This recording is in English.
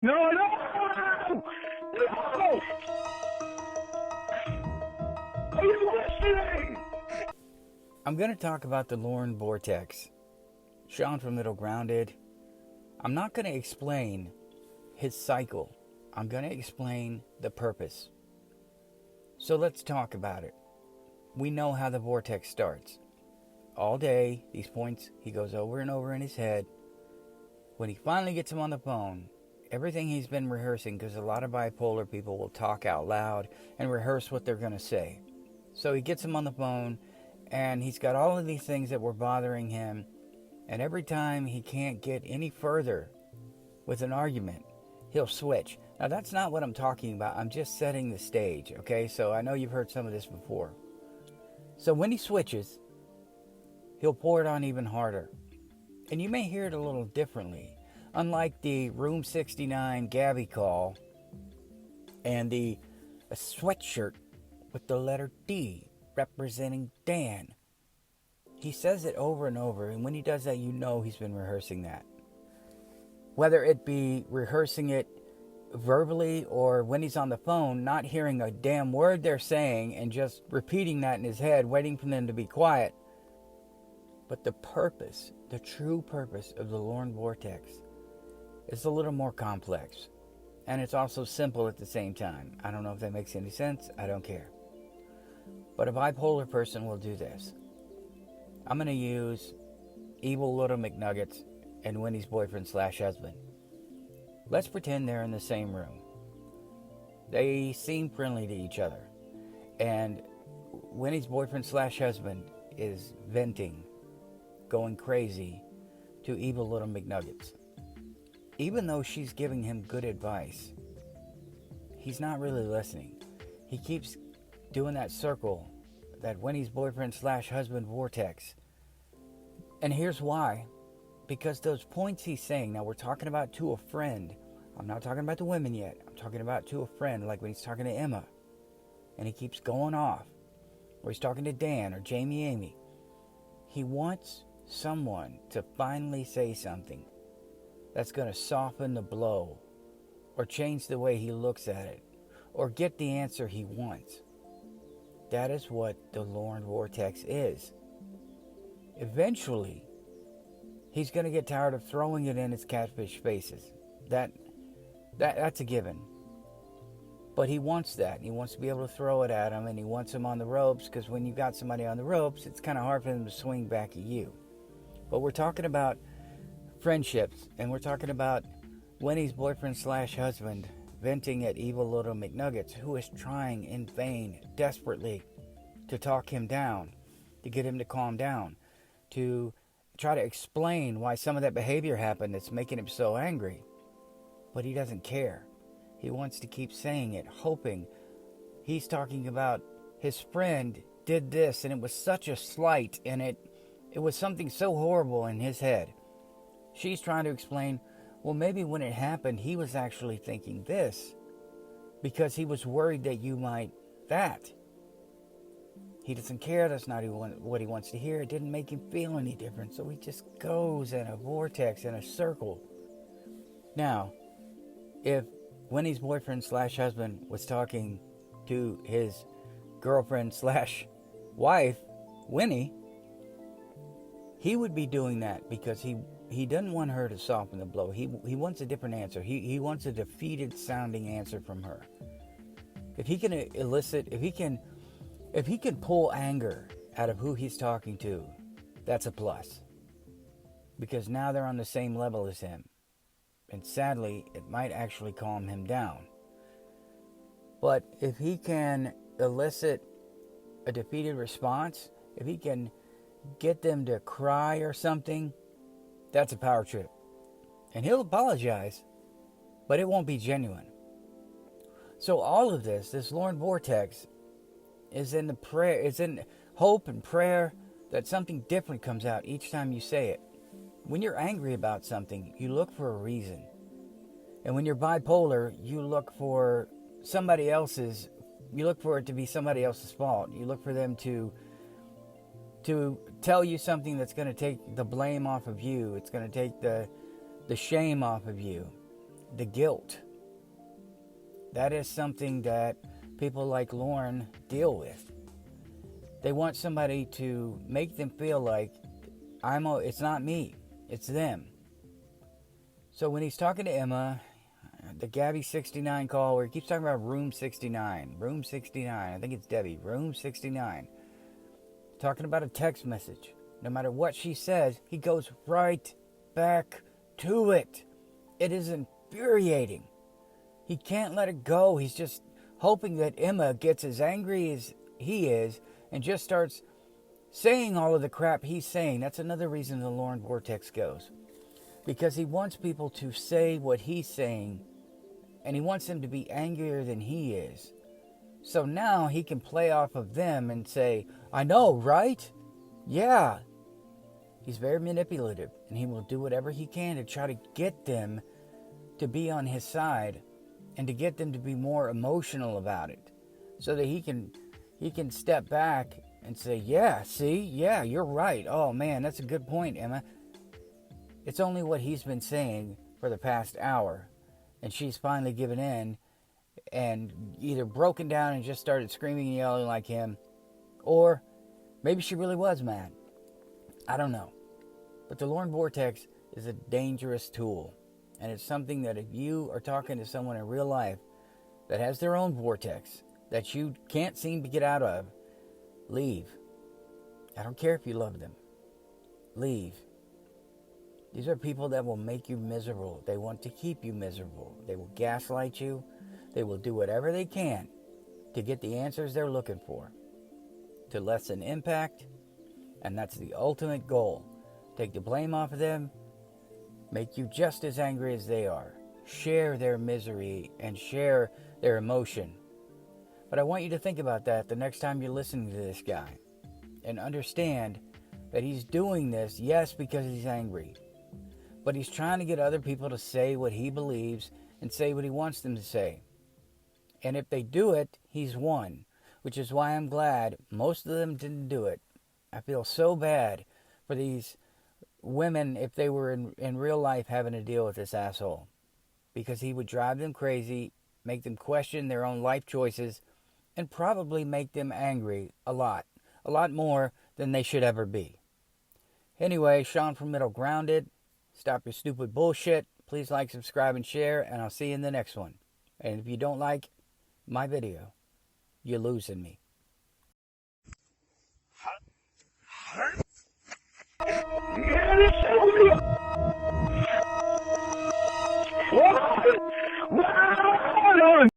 No, no! No! Are you listening? I'm going to talk about the Lorne Vortex. Sean from Little Grounded. I'm not going to explain his cycle. I'm going to explain the purpose. So let's talk about it. We know how the vortex starts. All day, these points he goes over and over in his head. When he finally gets him on the phone, everything he's been rehearsing, because a lot of bipolar people will talk out loud and rehearse what they're going to say. So he gets him on the phone, and he's got all of these things that were bothering him. And every time he can't get any further with an argument, he'll switch. Now, that's not what I'm talking about. I'm just setting the stage, okay? So I know you've heard some of this before. So when he switches, he'll pour it on even harder. And you may hear it a little differently. Unlike the Room 69 Gabby call and the a sweatshirt with the letter D representing Dan. He says it over and over, and when he does that, you know he's been rehearsing that. Whether it be rehearsing it verbally or when he's on the phone, not hearing a damn word they're saying and just repeating that in his head, waiting for them to be quiet. But the purpose, the true purpose of the Lorne Vortex is a little more complex. And it's also simple at the same time. I don't know if that makes any sense. I don't care. But a bipolar person will do this. I'm going to use Evil Little McNuggets and Winnie's boyfriend slash husband. Let's pretend they're in the same room. They seem friendly to each other. And Winnie's boyfriend slash husband is venting, going crazy to Evil Little McNuggets. Even though she's giving him good advice, he's not really listening. He keeps doing that circle, that Winnie's boyfriend slash husband vortex. And here's why. Because those points he's saying, now we're talking about to a friend. I'm not talking about the women yet. I'm talking about to a friend, like when he's talking to Emma. And he keeps going off. Or he's talking to Dan or Jamie Amy. He wants someone to finally say something that's going to soften the blow, or change the way he looks at it, or get the answer he wants. That is what the Lorne Vortex is. Eventually, he's going to get tired of throwing it in his catfish faces. That's a given. But he wants that. He wants to be able to throw it at him, and he wants him on the ropes, because when you've got somebody on the ropes, it's kind of hard for them to swing back at you. But we're talking about friendships, and we're talking about Winnie's boyfriend slash husband venting at Evil Little McNuggets, who is trying in vain, desperately, to talk him down, to get him to calm down, to try to explain why some of that behavior happened that's making him so angry. But he doesn't care. He wants to keep saying it, hoping. He's talking about his friend did this, and it was such a slight, and it was something so horrible in his head. She's trying to explain, well, maybe when it happened, he was actually thinking this because he was worried that you might that. He doesn't care. That's not what he wants to hear. It didn't make him feel any different. So he just goes in a vortex, in a circle. Now, if Winnie's boyfriend slash husband was talking to his girlfriend slash wife, Winnie, he would be doing that because he doesn't want her to soften the blow. He wants a different answer. He wants a defeated sounding answer from her. If he can elicit, if he can pull anger out of who he's talking to, that's a plus. Because now they're on the same level as him. And sadly, it might actually calm him down. But if he can elicit a defeated response, if he can get them to cry or something, that's a power trip. And he'll apologize, but it won't be genuine. So all of this Lorne Vortex, is in the prayer, is in hope and prayer that something different comes out each time you say it. When you're angry about something, you look for a reason. And when you're bipolar, you look for it to be somebody else's fault. You look for them to tell you something that's going to take the blame off of you. It's going to take the shame off of you. the guilt. That is something that people like Lorne deal with. They want somebody to make them feel like it's not me, it's them. So when he's talking to Emma, the Gabby 69 call where he keeps talking about room 69, I think it's Debbie, room 69, talking about a text message. No matter what she says, he goes right back to it. It is infuriating. He can't let it go. He's just hoping that Emma gets as angry as he is and just starts saying all of the crap he's saying. That's another reason the Lorne Vortex goes. Because he wants people to say what he's saying, and he wants them to be angrier than he is. So now he can play off of them and say, I know, right? Yeah. He's very manipulative, and he will do whatever he can to try to get them to be on his side and to get them to be more emotional about it so that he can step back and say, yeah, see, yeah, you're right. Oh, man, that's a good point, Emma. It's only what he's been saying for the past hour, and she's finally given in and either broken down and just started screaming and yelling like him, or maybe she really was mad. I don't know. But the Lorne Vortex is a dangerous tool, and it's something that if you are talking to someone in real life that has their own vortex that you can't seem to get out of, leave. I don't care if you love them. Leave. These are people that will make you miserable. They want to keep you miserable. They will gaslight you. They will do whatever they can to get the answers they're looking for, to lessen impact, and that's the ultimate goal. Take the blame off of them, make you just as angry as they are. Share their misery and share their emotion. But I want you to think about that the next time you're listening to this guy and understand that he's doing this, yes, because he's angry, but he's trying to get other people to say what he believes and say what he wants them to say. And if they do it, he's won, which is why I'm glad most of them didn't do it. I feel so bad for these women if they were in real life having to deal with this asshole, because he would drive them crazy, make them question their own life choices, and probably make them angry a lot more than they should ever be. Anyway, Sean from Middle Grounded, stop your stupid bullshit. Please like, subscribe, and share, and I'll see you in the next one. And if you don't like my video, you're losing me. Yeah,